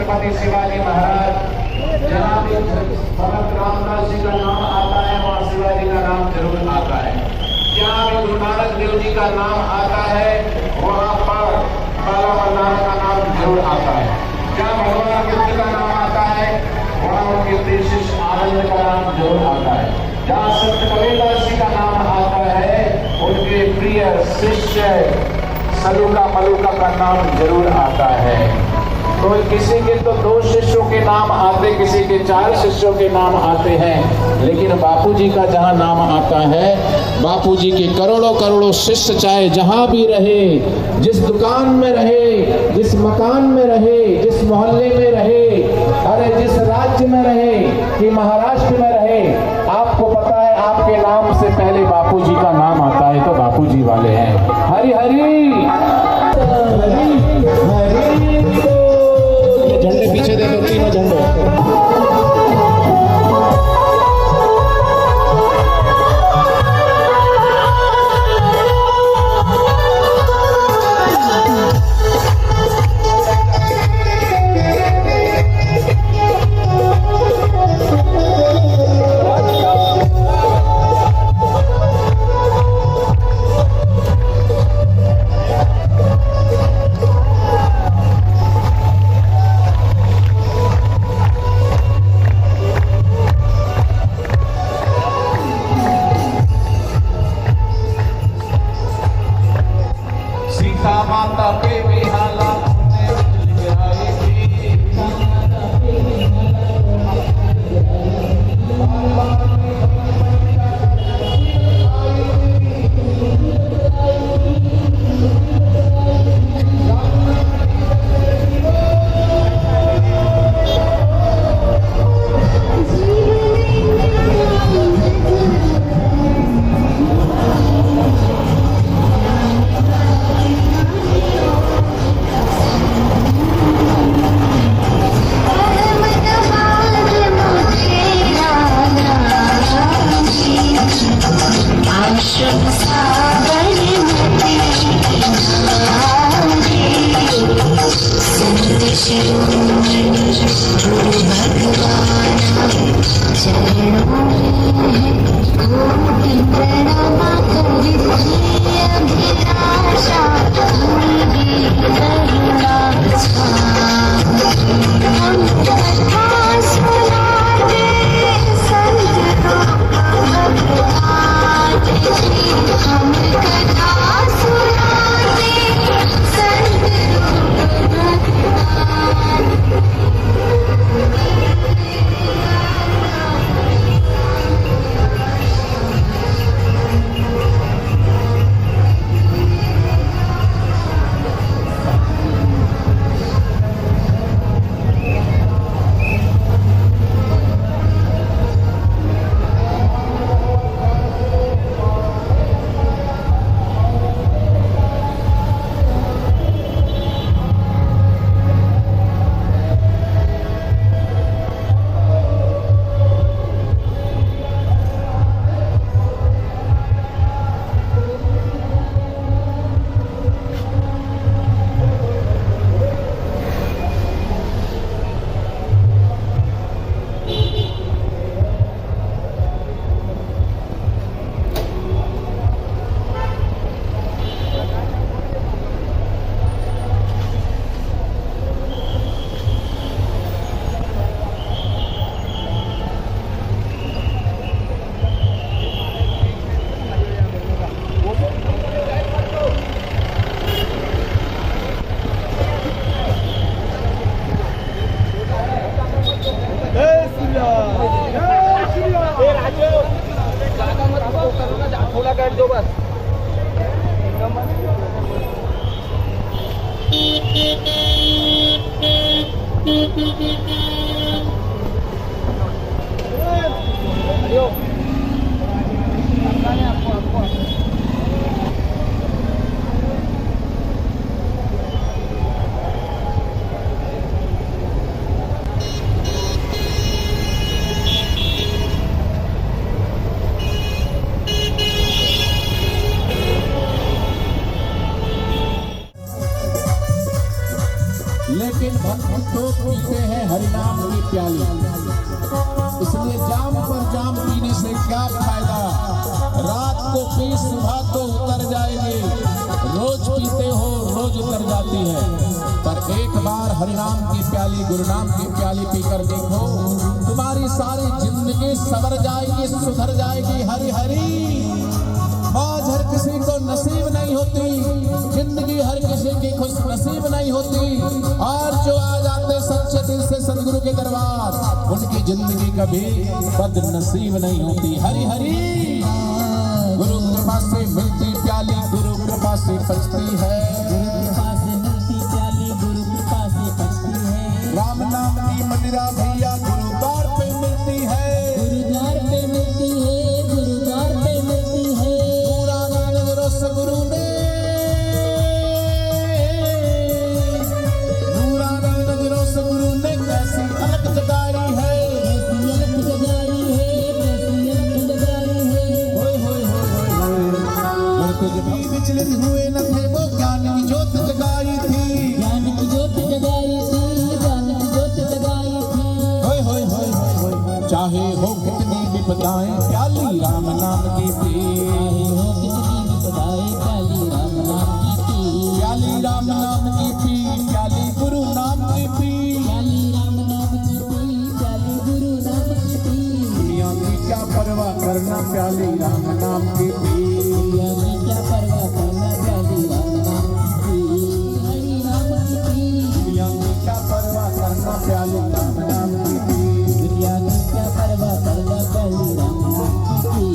छत्रपति शिवाजी महाराज, जहाँ भी भगत रामदास जी का नाम आता है वहाँ शिवाजी का नाम जरूर आता है। जहाँ भी गुरु नानक देव जी का नाम आता है वहाँ पर बाला मर्दाना का नाम जरूर आता है। जहाँ भगवान बुद्ध का नाम आता है वहाँ उनके देशिश आनंद का नाम जरूर आता है। जहाँ संत कबीरदास जी का नाम आता है उनके प्रिय शिष्य सलूका मलूका का नाम जरूर आता है। तो किसी के तो 2 शिष्यों के नाम आते, किसी के 4 शिष्यों के नाम आते हैं, लेकिन बापूजी का जहाँ नाम आता है, बापूजी के करोड़ों करोड़ों शिष्य चाहे जहाँ भी रहे, जिस दुकान में रहे, जिस मकान में रहे, जिस मोहल्ले में रहे, अरे जिस राज्य में रहे कि महाराष्ट्र में रहे, आपको पता है आपके नाम से पहले बापूजी का नाम आता है तो बापूजी वाले हैं। हरि हरि हरि हरि। झंडे पीछे दे दो, तीनों झंडे। माता पे बेहाला लेकिन भक्तों को हरिनाम की प्याली। इसलिए जाम पर जाम पीने से क्या फायदा, रात को पी सुबह तो उतर जाएगी। रोज पीते हो रोज उतर जाती है, पर एक बार हरिनाम की प्याली, गुरुनाम की प्याली पीकर देखो, तुम्हारी सारी जिंदगी संवर जाएगी, सुधर जाएगी। हरि हरि। मौज हर किसी को नसीब नहीं होती, जिंदगी हर किसी की खुश नसीब नहीं होती। और जो आ जाते सच्चे दिल से सदगुरु के दरबार, उनकी जिंदगी कभी बदनसीब नहीं होती। हरि हरि। गुरु कृपा से मिलती प्याली, गुरु कृपा से पचती है। राम नाम की मदिरा भैया गुरुद्वार पे मिलती है, गुरुद्वार पे मिलती है, गुरुद्वार पे मिलती है। पूरानंद रस गुरु ने, पूरानंद रस गुरु ने कैसी अलग जगाई है, कैसी अलग जगाई है, कैसी अलग जगाई है। होय होय होय होय। कुछ भी विचलित हुए न थे, वो ज्ञान की ज्योत जगाई थी, ज्ञान की ज्योत जगाई थी, ज्ञान की ज्योत जगाई थी। होय होय होय होय। चाहे हो कितनी विपदाएं प्याली राम नाम की पी, चाहे हो कितनी विपदाएं प्याली राम नाम की पी, प्याली राम नाम की पी, प्याली गुरु नाम की पी, प्याली राम नाम की पी, प्याली गुरु नाम की पी। दुनिया की क्या परवाह करना प्याली राम नाम की पी, दुनिया की क्या परवाह करना प्याली राम नाम की पी, हरि नाम की पी। दुनिया की क्या परवाह करना प्याली राम नाम की पी, दुनिया की क्या परवाह करना प्याली राम नाम की पी।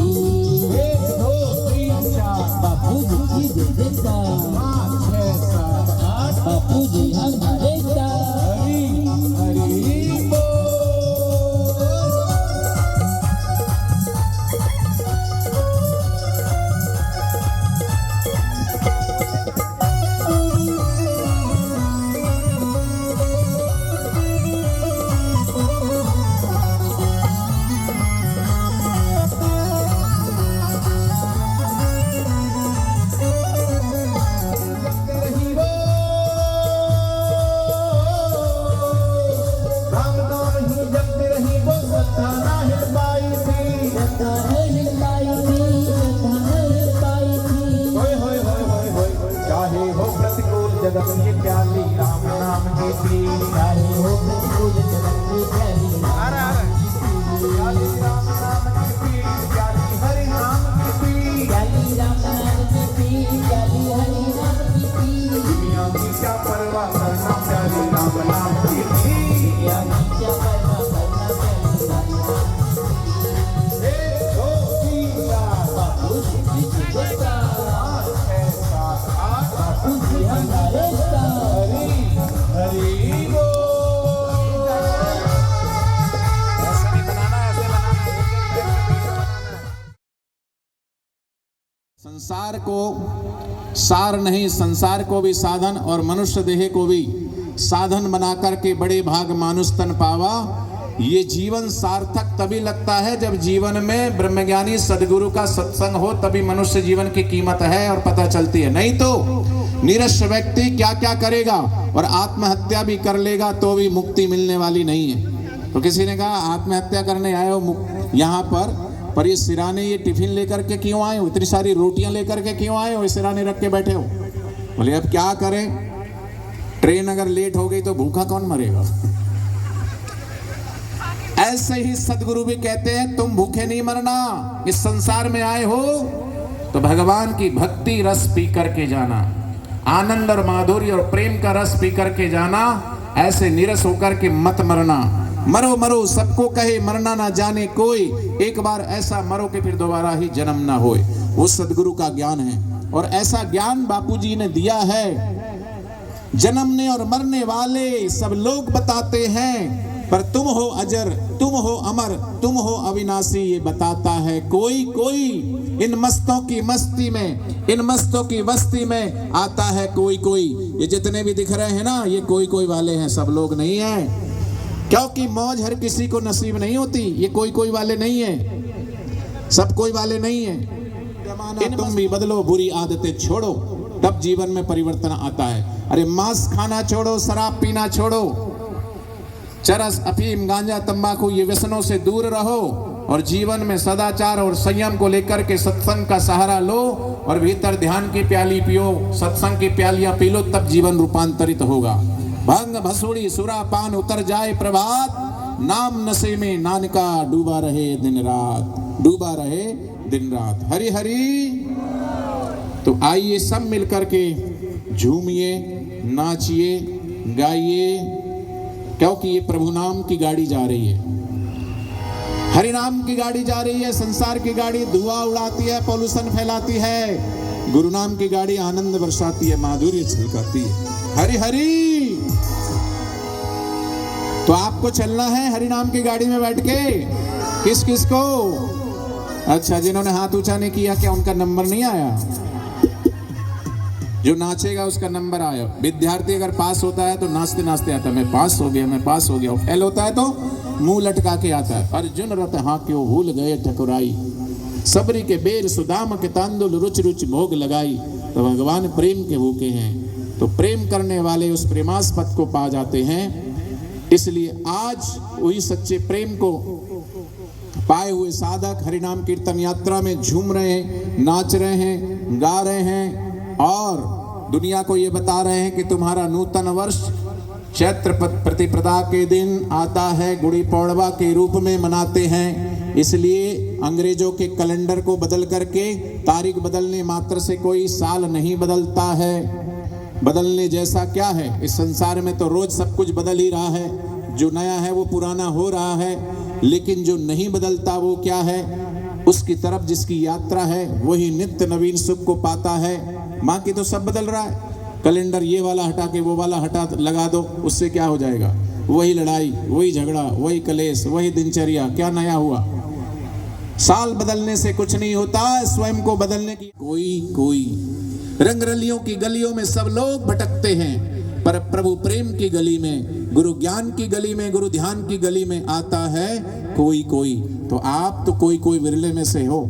1 2 3 4 बापू जी की जय जयकार, 5 6 7 8 बापू जी हमारे साथ। हरि हरि बोल। चाहे हो प्रतिकूल जगत की प्याली राम नाम की पी, चाहे हो प्रतिकूल जगत की प्याली राम नाम की पी, प्याली राम नाम की पी, प्याली हरि नाम की पी, प्याली राम नाम की पी, प्याली हरि नाम की पी। दुनिया की क्या परवाह करना प्याली राम नाम की पी, दुनिया की क्या परवाह करना प्याली राम नाम की पी। 1 2 3 4 बापू जी की जयकार, 5 6 7 8 बापू जी हमारे साथ। हरि हरि बोल। ऐसे नहीं बनाना, ऐसे बनाना। संसार को सार नहीं, संसार को भी साधन और मनुष्य देह को भी साधन बनाकर के बड़े भाग मानुष तन पावा। ये जीवन सार्थक तभी लगता है जब जीवन में ब्रह्मज्ञानी सदगुरु का सत्संग हो, तभी मनुष्य जीवन की कीमत है और पता चलती है। नहीं तो निरक्ष व्यक्ति क्या क्या करेगा और आत्महत्या भी कर लेगा तो भी मुक्ति मिलने वाली नहीं है। तो किसी ने कहा आत्महत्या करने आए हो यहाँ पर ये सिराने ये टिफिन लेकर के क्यों आए हो, इतनी सारी रोटियां लेकर के क्यों आए हो, सिराने रख के बैठे हो। बोले अब क्या करें, ट्रेन अगर लेट हो गई तो भूखा कौन मरेगा। ऐसे ही सदगुरु भी कहते हैं तुम भूखे नहीं मरना, इस संसार में आए हो तो भगवान की भक्ति रस पी करके जाना, आनंद और माधुर्य और प्रेम का रस पी करके जाना, ऐसे निरस होकर के मत मरना। मरो मरो सबको कहे, मरना ना जाने कोई, एक बार ऐसा मरो कि फिर दोबारा ही जन्म ना होए। वो सदगुरु का ज्ञान है और ऐसा ज्ञान बापूजी ने दिया है। जन्मने और मरने वाले सब लोग बताते हैं, पर तुम हो अजर, तुम हो अमर, तुम हो अविनाशी, ये बताता है कोई कोई। इन मस्तों की मस्ती में, इन मस्तों की बस्ती में आता है कोई कोई। ये जितने भी दिख रहे हैं ना, ये कोई कोई वाले हैं, सब लोग नहीं हैं। क्योंकि मौज हर किसी को नसीब नहीं होती, ये कोई कोई वाले नहीं है, सब कोई वाले नहीं है। तुम भी बदलो, बुरी आदतें छोड़ो, तब जीवन में परिवर्तन आता है। अरे मांस खाना छोड़ो, शराब पीना छोड़ो, चरस, अफीम, गांजा, तंबाकू ये व्यसनों से दूर रहो और जीवन में सदाचार और संयम को लेकर के सत्संग का सहारा लो और भीतर ध्यान की प्याली पियो, सत्संग की प्यालियां पी लो, तब जीवन रूपांतरित होगा। भंग, भसूड़ी, सुरा, पान उतर जाए प्रभात, नाम नशे में नानका डूबा रहे दिन रात, डूबा रहे दिन रात। हरि हरि। तो आइए सब मिलकर के झूमिए, नाचिए, गाइए, क्योंकि ये प्रभु नाम की गाड़ी जा रही है, हरि नाम की गाड़ी जा रही है। संसार की गाड़ी धुआं उड़ाती है, पॉल्यूशन फैलाती है। गुरु नाम की गाड़ी आनंद बरसाती है, माधुर्य छलकाती है। हरि हरि। तो आपको चलना है हरि नाम की गाड़ी में बैठ के। किस किस को? अच्छा, जिन्होंने हाथ ऊंचा नहीं किया, क्या उनका नंबर नहीं आया? जो नाचेगा उसका नंबर आया। विद्यार्थी अगर पास होता है तो नाचते नाचते आता है, मैं पास हो गया, मैं पास हो गया। फेल होता है तो मुंह लटका के आता है। अर्जुन रथ हाँ क्यों भूल गए ठकुराई, सबरी के बेर सुदाम के तांदुल रुच रुच भोग लगाई। तो भगवान प्रेम के भूखे हैं, तो प्रेम करने वाले उस प्रेमास्पद को पा जाते हैं। इसलिए आज वही सच्चे प्रेम को पाए हुए साधक हरिनाम कीर्तन यात्रा में झूम रहे हैं, नाच रहे हैं, गा रहे हैं और दुनिया को ये बता रहे हैं कि तुम्हारा नूतन वर्ष चैत्र प्रतिपदा के दिन आता है, गुड़ी पौड़वा के रूप में मनाते हैं। इसलिए अंग्रेजों के कैलेंडर को बदल करके तारीख बदलने मात्र से कोई साल नहीं बदलता है। बदलने जैसा क्या है इस संसार में? तो रोज सब कुछ बदल ही रहा है। जो नया है वो पुराना हो रहा है, लेकिन जो नहीं बदलता वो क्या है? उसकी तरफ जिसकी यात्रा है वही नित्य नवीन सुख को पाता है। माँ की तो सब बदल रहा है, कैलेंडर ये वाला हटा के वो वाला हटा लगा दो, उससे क्या हो जाएगा? वही लड़ाई, वही झगड़ा, वही कलेश, वही दिनचर्या, क्या नया हुआ? साल बदलने से कुछ नहीं होता, स्वयं को बदलने की कोई रंगरलियों की गलियों में सब लोग भटकते हैं, पर प्रभु प्रेम की गली में, गुरु ज्ञान की गली में, गुरु ध्यान की गली में आता है कोई। तो आप तो कोई विरले में से हो,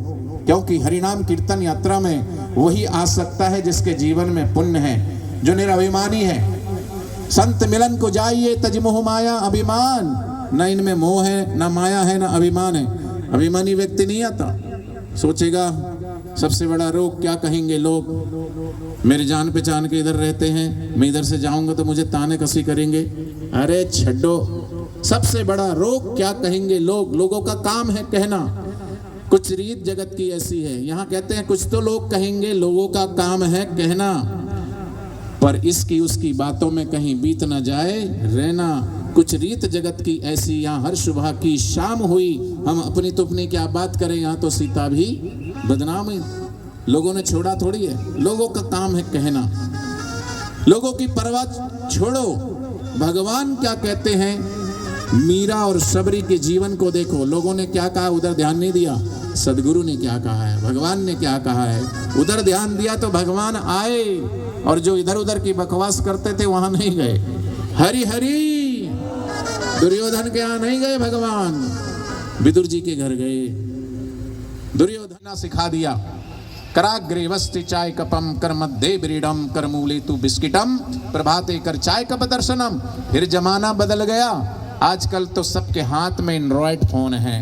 क्योंकि हरिनाम कीर्तन यात्रा में वही आ सकता है जिसके जीवन में पुण्य है, जो निराभिमानी है। संत मिलन को जाइए तजमोह माया अभिमान, न इनमें मोह है, न माया है, न अभिमान है। अभिमानी व्यक्ति नहीं आता, सोचेगा सबसे बड़ा रोग क्या कहेंगे लोग, मेरे जान पहचान के इधर रहते हैं, मैं इधर से जाऊंगा तो मुझे ताने कसी करेंगे। अरे छड्डो, सबसे बड़ा रोग क्या कहेंगे लोग। लोगों का काम है कहना, कुछ रीत जगत की ऐसी है। यहाँ कहते हैं कुछ तो लोग कहेंगे, लोगों का काम है कहना, पर इसकी उसकी बातों में कहीं बीत न जाए रहना। कुछ रीत जगत की ऐसी, यहाँ हर सुबह की शाम हुई, हम अपनी तो अपनी क्या बात करें, यहाँ तो सीता भी बदनाम है। लोगों ने छोड़ा थोड़ी है, लोगों का काम है कहना। लोगों की परवाह छोड़ो, भगवान क्या कहते हैं। मीरा और सबरी के जीवन को देखो, लोगों ने क्या कहा उधर ध्यान नहीं दिया, सदगुरु ने क्या कहा है, भगवान ने क्या कहा है, उधर ध्यान दिया तो भगवान आए, और जो इधर उधर की बकवास करते थे वहां नहीं गए। हरि हरि। दुर्योधन के यहाँ नहीं गए भगवान, विदुर जी के घर गए। दुर्योधन सिखा दिया, कराग्रे वस्ति चाय कपम कर्मद्दे ब्रीडम करमूले तू बिस्किटम प्रभाते कर चाय कप दर्शनम। फिर जमाना बदल गया, आजकल तो सबके हाथ में एंड्रॉयड फोन है,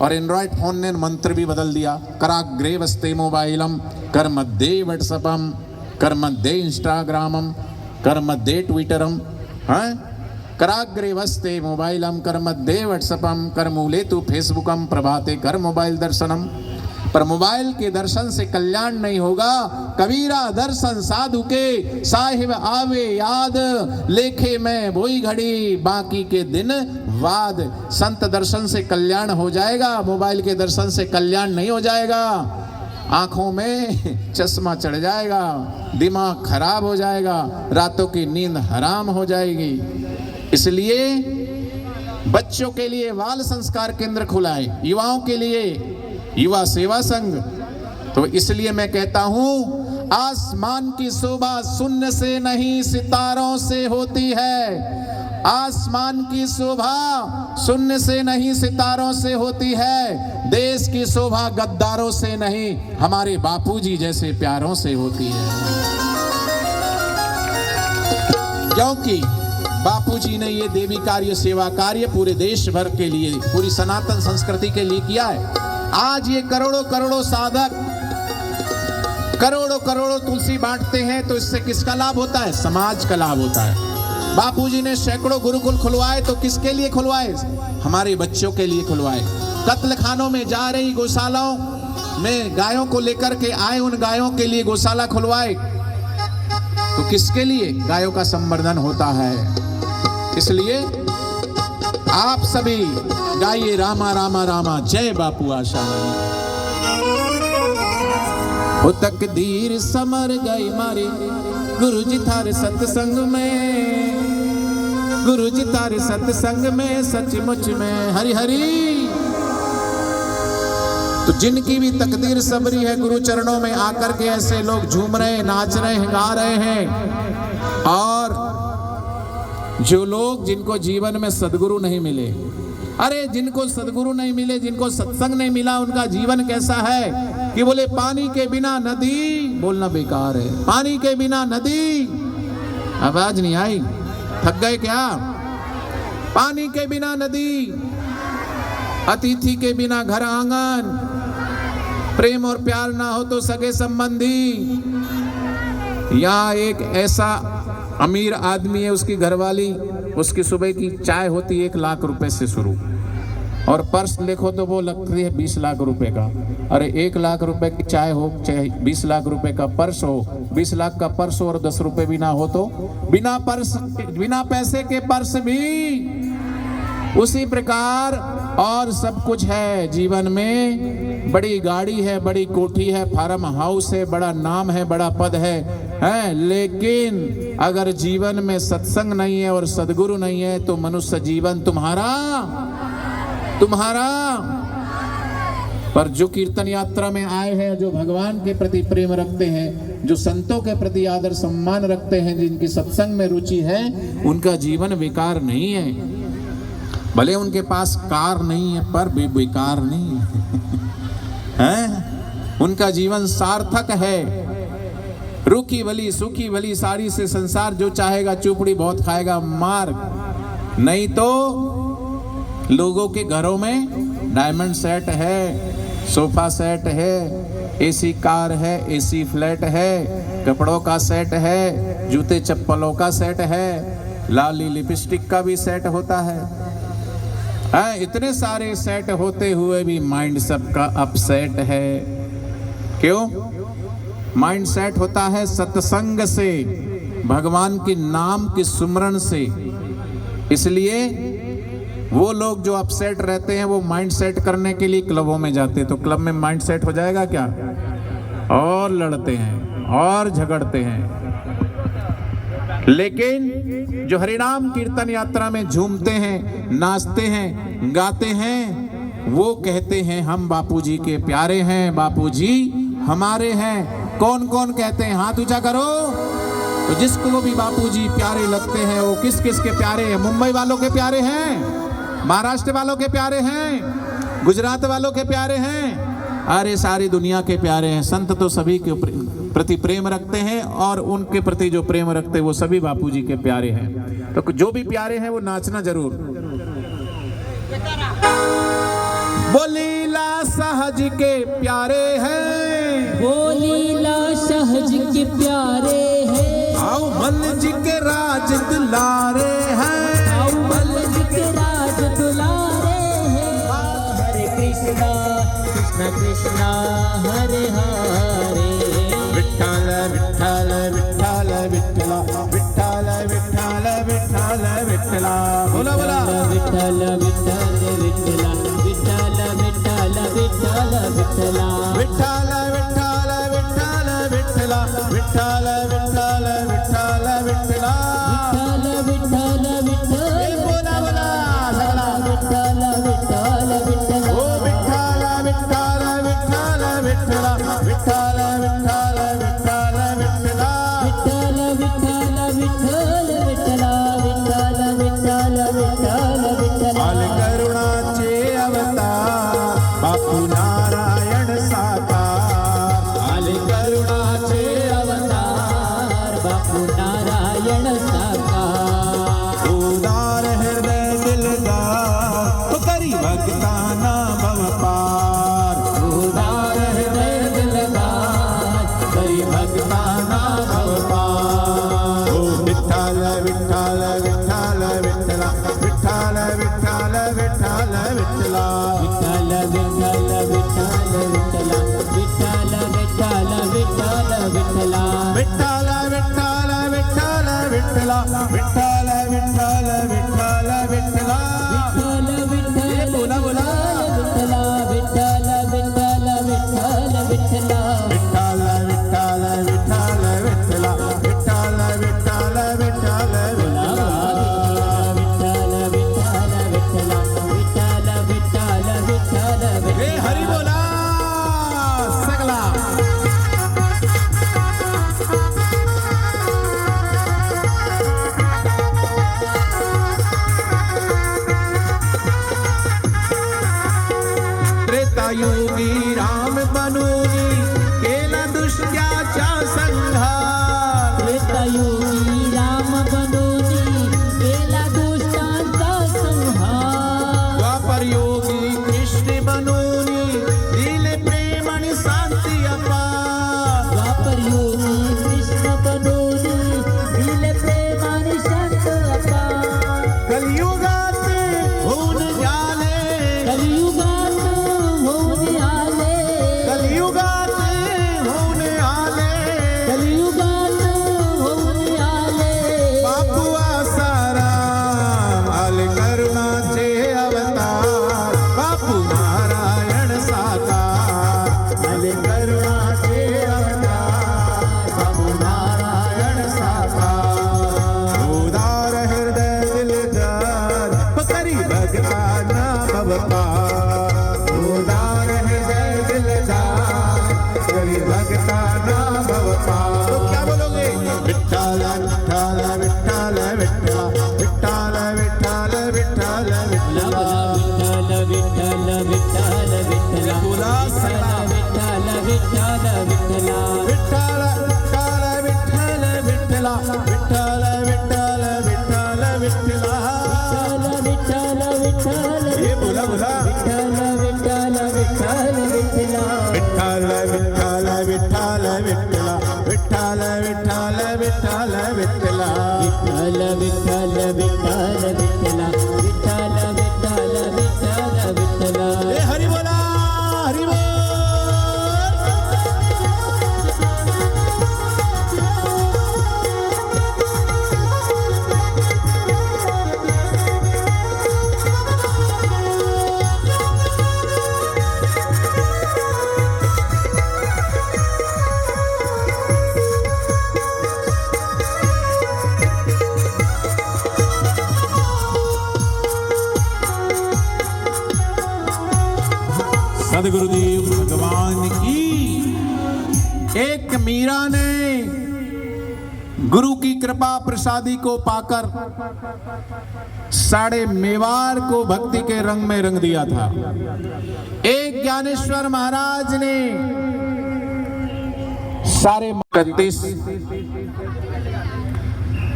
और एंड्रॉयड फोन ने मंत्र भी बदल दिया। कराग्रे वस्ते मोबाइलम कर्मद्दे व्हाट्सएपम कर्मद्दे इंस्टाग्रामम कर्मद्दे ट्विटरम। हाँ, कराग्रे वस्ते मोबाइलम कर्मद्दे व्हाट्सएपम करमूले तू फेसबुकम प्रभाते कर मोबाइल दर्शनम। पर मोबाइल के दर्शन से कल्याण नहीं होगा। कबीरा दर्शन साधु के साहिब आवे याद, लेखे में वही घड़ी बाकी के दिन वाद। संत दर्शन से कल्याण हो जाएगा, मोबाइल के दर्शन से कल्याण नहीं हो जाएगा। आंखों में चश्मा चढ़ जाएगा, दिमाग खराब हो जाएगा, रातों की नींद हराम हो जाएगी। इसलिए बच्चों के लिए बाल संस्कार केंद्र खुला है, युवाओं के लिए युवा सेवा संघ। तो इसलिए मैं कहता हूं, आसमान की शोभा शून्य से नहीं सितारों से होती है। आसमान की शोभा शून्य से नहीं सितारों से होती है। देश की शोभा गद्दारों से नहीं, हमारे बापूजी जैसे प्यारों से होती है। क्योंकि बापूजी ने ये देवी कार्य सेवा कार्य पूरे देश भर के लिए, पूरी सनातन संस्कृति के लिए किया है। आज ये करोड़ों करोड़ों साधक करोड़ों करोड़ों तुलसी बांटते हैं, तो इससे किसका लाभ होता है? समाज का लाभ होता है। बापूजी ने सैकड़ों गुरुकुल खुलवाए, तो किसके लिए खुलवाए? हमारे बच्चों के लिए खुलवाए। कत्ल खानों में जा रही गौशालाओं में गायों को लेकर के आए, उन गायों के लिए गौशाला खुलवाए, तो किसके लिए? गायों का संवर्धन होता है। इसलिए आप सभी गाइए रामा रामा रामा, जय बापू आशा। ओ तकदीर समर गई मारी गुरुजी थारे सत्संग में, गुरुजी थारे सत्संग में सचमुच में हरि हरि। तो जिनकी भी तकदीर सबरी है, गुरु चरणों में आकर के ऐसे लोग झूम रहे हैं, नाच रहे हैं, गा रहे हैं। और जो लोग जिनको जीवन में सदगुरु नहीं मिले, अरे जिनको सदगुरु नहीं मिले, जिनको सत्संग नहीं मिला, उनका जीवन कैसा है कि बोले पानी के बिना नदी, बोलना बेकार है। पानी के बिना नदी, आवाज नहीं आई, थक गए क्या? पानी के बिना नदी, अतिथि के बिना घर आंगन, प्रेम और प्यार ना हो तो सगे संबंधी। यहाँ एक ऐसा अमीर आदमी है, उसकी घरवाली, उसकी सुबह की चाय होती 1 लाख रुपए से शुरू, और पर्स देखो तो वो लगती है 20 लाख रुपए का। अरे 1 लाख रुपए की चाय हो, चाहे 20 लाख रुपए का पर्स हो, 20 लाख का पर्स हो और 10 रुपए भी ना हो तो बिना पर्स, बिना पैसे के पर्स भी। उसी प्रकार और सब कुछ है जीवन में। बड़ी गाड़ी है, बड़ी कोठी है, फार्म हाउस है, बड़ा नाम है, बड़ा पद है, लेकिन अगर जीवन में सत्संग नहीं है और सद्गुरु नहीं है, तो मनुष्य जीवन तुम्हारा पर जो कीर्तन यात्रा में आए हैं, जो भगवान के प्रति प्रेम रखते हैं, जो संतों के प्रति आदर सम्मान रखते हैं, जिनकी सत्संग में रुचि है, उनका जीवन बेकार नहीं है। भले उनके पास कार नहीं है, पर बेकार नहीं है। उनका जीवन सार्थक है। रूखी भली सूखी भली साड़ी से संसार जो चाहेगा, चुपड़ी बहुत खाएगा मार। नहीं तो लोगों के घरों में डायमंड सेट है, सोफा सेट है, एसी कार है, एसी फ्लैट है, कपड़ों का सेट है, जूते चप्पलों का सेट है, लाली लिपस्टिक का भी सेट होता है। इतने सारे सेट होते हुए भी माइंड सबका अपसेट है। क्यों? माइंड सेट होता है सत्संग से, भगवान के नाम के सुमरण से। इसलिए वो लोग जो अपसेट रहते हैं, वो माइंड सेट करने के लिए क्लबों में जाते हैं। तो क्लब में माइंड सेट हो जाएगा क्या? और लड़ते हैं और झगड़ते हैं। लेकिन जो हरिनाम कीर्तन यात्रा में झूमते हैं, नाचते हैं, गाते हैं, वो कहते हैं हम बापूजी के प्यारे हैं, बापूजी हमारे हैं। कौन कौन कहते हैं? हाथ ऊंचा करो। तो जिसको भी बापूजी प्यारे लगते हैं, वो किस किस के प्यारे हैं? मुंबई वालों के प्यारे हैं, महाराष्ट्र वालों के प्यारे हैं, गुजरात वालों के प्यारे हैं, अरे सारी दुनिया के प्यारे हैं। संत तो सभी के प्रति प्रेम रखते हैं, और उनके प्रति जो प्रेम रखते हैं वो सभी बापूजी के प्यारे हैं। तो जो भी प्यारे हैं वो नाचना जरूर। बोलीला सहज के प्यारे हैं, बोलीला सहज के प्यारे हैं, आओ मल जी के राज दुलारे हैं, आओ मल जी के राज दुलारे हैं। हरे कृष्णा कृष्णा कृष्णा हरे हरे, विठ्ठल विठ्ठल विठ्ठल विठ्ठला, विठ्ठल विठ्ठल विठ्ठल विठ्ठला, बोला बोला विठ्ठल विठ्ठल विठ्ठला, विठ्ठल विठ्ठल विठ्ठल विठ्ठला, विठ्ठल विठ्ठल विठ्ठल विठ्ठला, विठ्ठल विठ्ठल विठ्ठल विठ्ठला, विठ्ठल विठ्ठल विठ्ठल, बोला बोला सगळा विठ्ठल विठ्ठल विठ्ठल, ओ विठ्ठल विठ्ठल विठ्ठल विठ्ठला, विठ्ठल विठ्ठल विठ्ठल विठ्ठला, विठ्ठल विठ्ठल विठ्ठल विठ्ठला, विठ्ठल विठ्ठल विठ्ठल विठ्ठला। विठ्ठल विठ्ठल विठ्ठल विठ्ठला विठ्ठल विठ्ठल विठ्ठल विठ्ठला विठ्ठल विठ्ठल विठ्ठल विठ्ठला विठ्ठल विठ्ठल विठ्ठल विठ्ठला विठ्ठल विठ्ठल बोला बोला विठ्ठला विठ्ठल विठ्ठल विठ्ठल विठ्ठला विठ्ठल विठ्ठल विठ्ठल विठ्ठला विठ्ठल विठ्ठल विठ्ठल विठ्ठला विठ्ठल विठ्ठल विठ्ठला विठ्ठल विठ्ठल विठ्ठल हे हरी बोला सगला त्रेतायुगी राम बनूनी केला दुष्टाचा संहार त्रेतायुगी राम बनूनी केला दुष्टांचा संहार द्वापर योगी कृष्ण बनूनी दिले प्रेम आणि शांती अपार द्वापर योगी कृष्ण बनूनी दिले प्रेमाने शांत अपार कलियुगात होऊन झाले कलियुगात होऊन आले कलियुगात होऊन आले कलियुगात होऊन आले बापू आसाराम आले करुणाचे अवतार बापू नारायण साकार आले करुणाचे अवतार बापू नारायण साकार उदार हृदय दिलदार पकरी भगताना भवपार उदार हृदय दिलदार पकरी भगताना भवपार तो क्या बोलोगे विठ्ठल विठ्ठल विठ्ठल विठ्ठला विठ्ठल विठ्ठल विठ्ठल विठ्ठला विठ्ठल विठ्ठल विठ्ठला बोला सगळा विठ्ठल विठ्ठल विठ्ठला विठ्ठल विठ्ठल विठ्ठल विठ्ठला विठ्ठल विठ्ठल विठ्ठल विठ्ठला विठ्ठल विठ्ठल हे बोला बोला विठ्ठल विठ्ठल विठ्ठल विठ्ठला विठ्ठल विठ्ठल विठ्ठल विठ्ठला विठ्ठल विठ्ठल विठ्ठल विठ्ठला विठ्ठल विठ्ठल विठ्ठल विठ्ठला विठ्ठल विठ्ठल विठ्ठल विठ्ठला हे हरी बोला हरी बोल सदगुरुदेव भगवान की एक मीरा ने गुरु की कृपा प्रसादी को पाकर साढ़े मेवाड़ को भक्ति के रंग में रंग दिया था। एक ज्ञानेश्वर महाराज ने सारे 31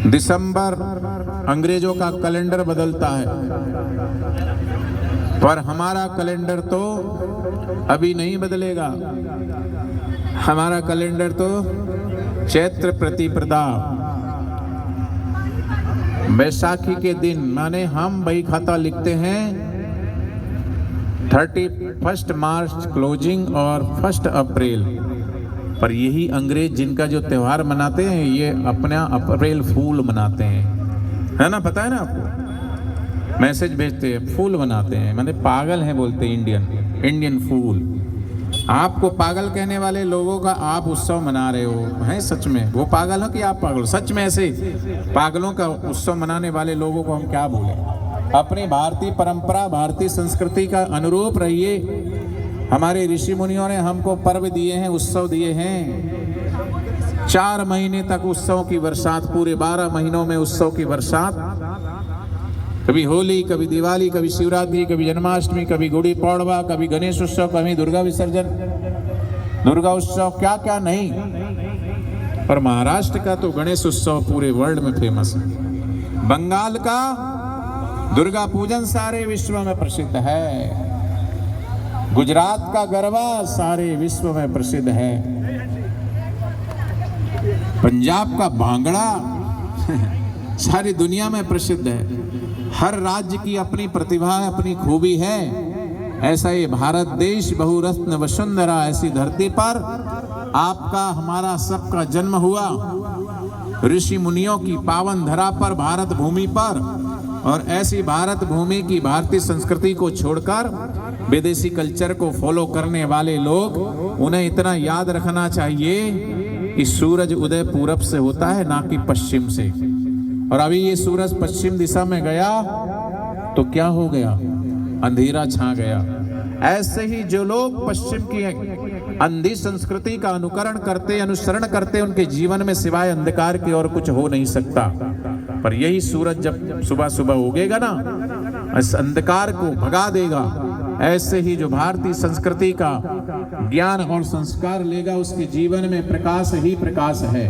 दिसंबर अंग्रेजों का कैलेंडर बदलता है, पर हमारा कैलेंडर तो अभी नहीं बदलेगा। हमारा कैलेंडर तो चैत्र प्रतिपदा बैसाखी के दिन, माने हम बही खाता लिखते हैं 31 मार्च क्लोजिंग और 1 अप्रैल, पर यही अंग्रेज जिनका जो त्योहार मनाते हैं ये अपना अप्रैल फूल मनाते हैं, है ना, पता है ना आपको, मैसेज भेजते हैं फूल मनाते हैं, माने पागल हैं बोलते हैं, इंडियन फूल। आपको पागल कहने वाले लोगों का आप उत्सव मना रहे हो, हैं सच में वो पागल हो कि आप पागल हो? सच में ऐसे पागलों का उत्सव मनाने वाले लोगों को हम क्या बोलें? अपनी भारतीय परंपरा भारतीय संस्कृति का अनुरूप रहिए। हमारे ऋषि मुनियों ने हमको पर्व दिए हैं, उत्सव दिए हैं। 4 महीने तक उत्सव की बरसात, पूरे 12 महीनों में उत्सव की बरसात, कभी होली, कभी दिवाली, कभी शिवरात्रि, कभी जन्माष्टमी, कभी गुड़ी पड़वा, कभी गणेश उत्सव, कभी दुर्गा विसर्जन, दुर्गा उत्सव, क्या क्या नहीं। पर महाराष्ट्र का तो गणेश उत्सव पूरे वर्ल्ड में फेमस है। बंगाल का दुर्गा पूजन सारे विश्व में प्रसिद्ध है। गुजरात का गरबा सारे विश्व में प्रसिद्ध है। पंजाब का भांगड़ा सारी दुनिया में प्रसिद्ध है। हर राज्य की अपनी प्रतिभा, अपनी खूबी है। ऐसा ये भारत देश बहुरत्न वसुंधरा, ऐसी धरती पर आपका हमारा सबका जन्म हुआ, ऋषि मुनियों की पावन धरा पर, भारत भूमि पर। और ऐसी भारत भूमि की भारतीय संस्कृति को छोड़कर विदेशी कल्चर को फॉलो करने वाले लोग, उन्हें इतना याद रखना चाहिए कि सूरज उदय पूरब से होता है, ना कि पश्चिम से। और अभी ये सूरज पश्चिम दिशा में गया तो क्या हो गया? अंधेरा छा गया। ऐसे ही जो लोग पश्चिम की अंधी संस्कृति का अनुसरण करते, उनके जीवन में सिवाय अंधकार की और कुछ हो नहीं सकता। पर यही सूरज जब सुबह सुबह उगेगा ना, इस अंधकार को भगा देगा। ऐसे ही जो भारतीय संस्कृति का ज्ञान और संस्कार लेगा, उसके जीवन में प्रकाश ही प्रकाश है।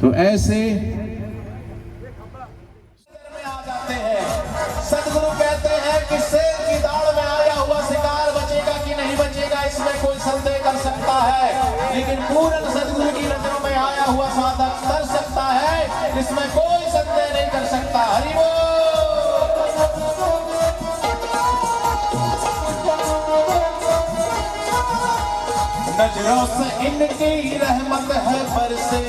तो ऐसे सदगुरु कहते हैं कि शेर की दाढ़ में आया हुआ शिकार बचेगा कि नहीं बचेगा, इसमें कोई संदेह कर सकता है, लेकिन पूर्ण सदगुरु की नजरों में आया हुआ साधक कर सकता है, इसमें कोई संदेह नहीं कर सकता। हरि बोल। नजरों से इनकी रहमत है बरसे,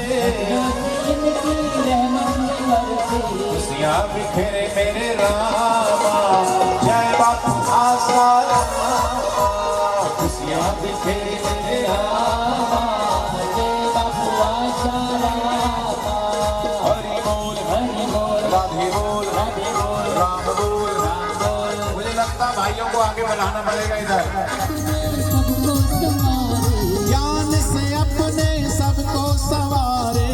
खुशियाँ बिखेरे मेरे रामा, जय बापू आसारामा, खुशियाँ बिखेरे मेरे रामा, जय बापू आसारामा। हरि बोल राधे बोल राम बोल। मुझे लगता भाइयों को आगे बढ़ाना पड़ेगा इधर। ज्ञान से अपने सबको सवारे,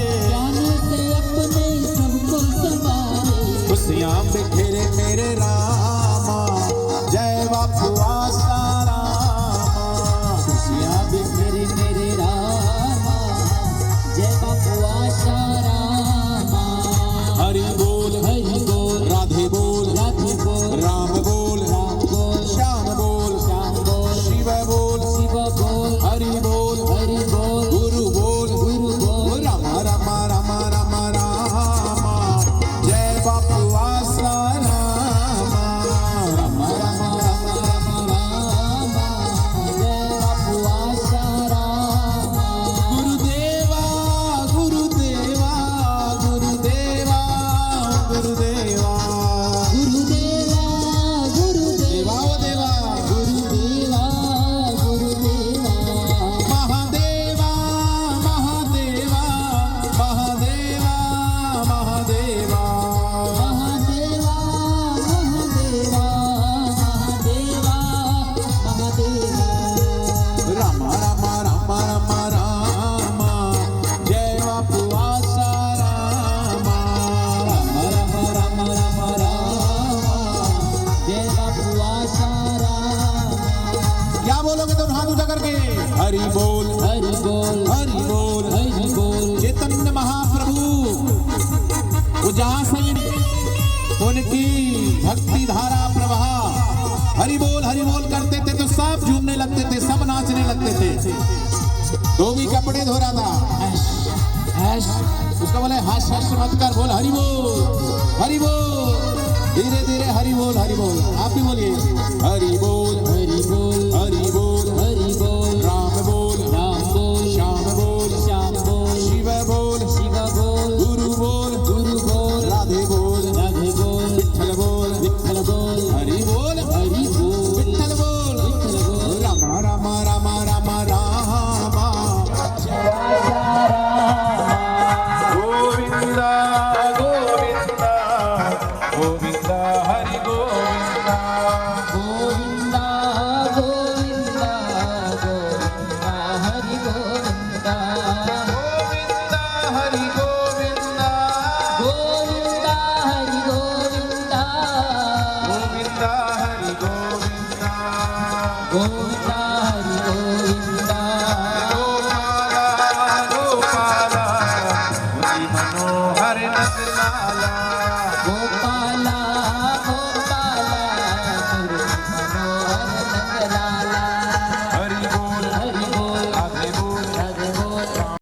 खुशियाँ बिखेरे मेरे रामा, जय बापू आसारामा, खुशियाँ बिखेरे मेरे रामा, जय बापू आसारामा। हरि बोल राधे बोल राम बोल श्याम बोल शिव बोल हरि बोल गुरु बोल राम राम राम राम रामा, जय बापू आसारामा, राम राम राम राम रामा, जय बापू आसारामा। गुरुदेवा गुरुदेवा गुरुदेवा गुरुदेवा गुरुदेवा गुरुदेवा देवा देवा गुरुदेवा गुरुदेवा। महादेवा महादेवा महादेवा महादेवा महादेवा महादेवा महादेवा महादेवा। राम राम राम राम राम, जय बापू आसारामा, राम राम राम राम, जय बापू आसारामा। क्या बोलोगे तुम हाथ उठा करके? हरि बोल हरि बोल हरि बोल। हरि बोल। चैतन्य महाप्रभु वो जहाँ से उनकी भक्ति धारा प्रवाह हरि बोल करते थे तो सब झूमने लगते थे, सब नाचने लगते थे। धोबी कपड़े धो रहा था, हश उसका बोले हश हश मत कर, बोल हरि बोल, धीरे धीरे हरि बोल। आप भी बोलिए हरि बोल हरि बोल हरि बोल हरि बोल। राम बोल श्याम बोल शिव बोल गुरु बोल राधे बोल विठ्ठल बोल हरि बोल विठ्ठल बोल राम राम राम राम रामा, गोविंदा गोविंदा गोविंदा हरि गोविंदा गोविंदा गोविंदा गोविंदा हरि गोविंदा गोविंदा हरि गोविंदा गोविंदा हरि गोविंदा गोविंदा हरि गोविंदा गोविंदा हरि गोविंदा। गोपाला गोपाला मुनि मनोहर नंदलाला गोपाला